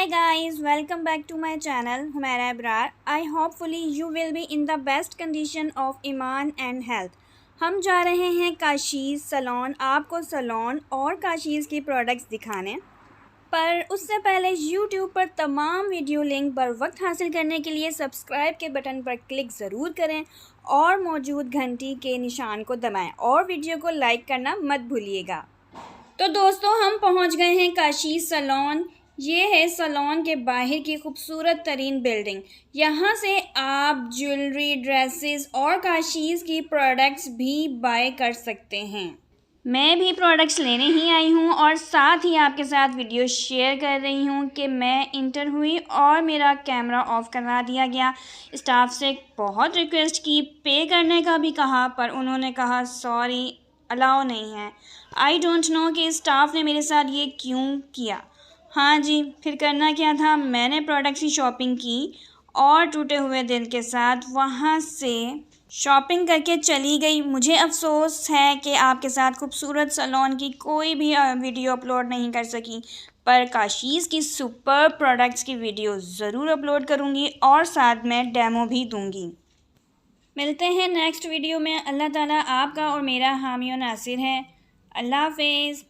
Hi guys, welcome back to my channel Humaira Abrar. I hopefully you will be in the best condition of Iman and health. हम जा रहे हैं Kashi's salon आपको salon और काशीज़ की products दिखाने। पर उससे पहले YouTube पर तमाम वीडियो लिंक बर वक्त हासिल करने के लिए सब्सक्राइब के बटन पर क्लिक ज़रूर करें और मौजूद घंटी के निशान को दबाएं और वीडियो को लाइक करना मत भूलिएगा। तो दोस्तों हम पहुंच गए हैं काशीज़ सलोन। ये है सलोन के बाहर की खूबसूरत तरीन बिल्डिंग। यहाँ से आप ज्वेलरी, ड्रेसेस और काशीज़ की प्रोडक्ट्स भी बाय कर सकते हैं। मैं भी प्रोडक्ट्स लेने ही आई हूँ और साथ ही आपके साथ वीडियो शेयर कर रही हूँ कि मैं इंटर हुई और मेरा कैमरा ऑफ करवा दिया गया। स्टाफ से बहुत रिक्वेस्ट की, पे करने का भी कहा, पर उन्होंने कहा सॉरी अलाउ नहीं है। आई डोंट नो कि स्टाफ ने मेरे साथ ये क्यों किया। हाँ जी, फिर करना क्या था, मैंने प्रोडक्ट्स की शॉपिंग की और टूटे हुए दिल के साथ वहाँ से शॉपिंग करके चली गई। मुझे अफसोस है कि आपके साथ खूबसूरत सलोन की कोई भी वीडियो अपलोड नहीं कर सकी, पर काशीज़ की सुपर प्रोडक्ट्स की वीडियो ज़रूर अपलोड करूँगी और साथ में डेमो भी दूँगी। मिलते हैं नेक्स्ट वीडियो में। अल्लाह ताला आपका और मेरा हामी और नासिर है। अल्लाह हाफिज़।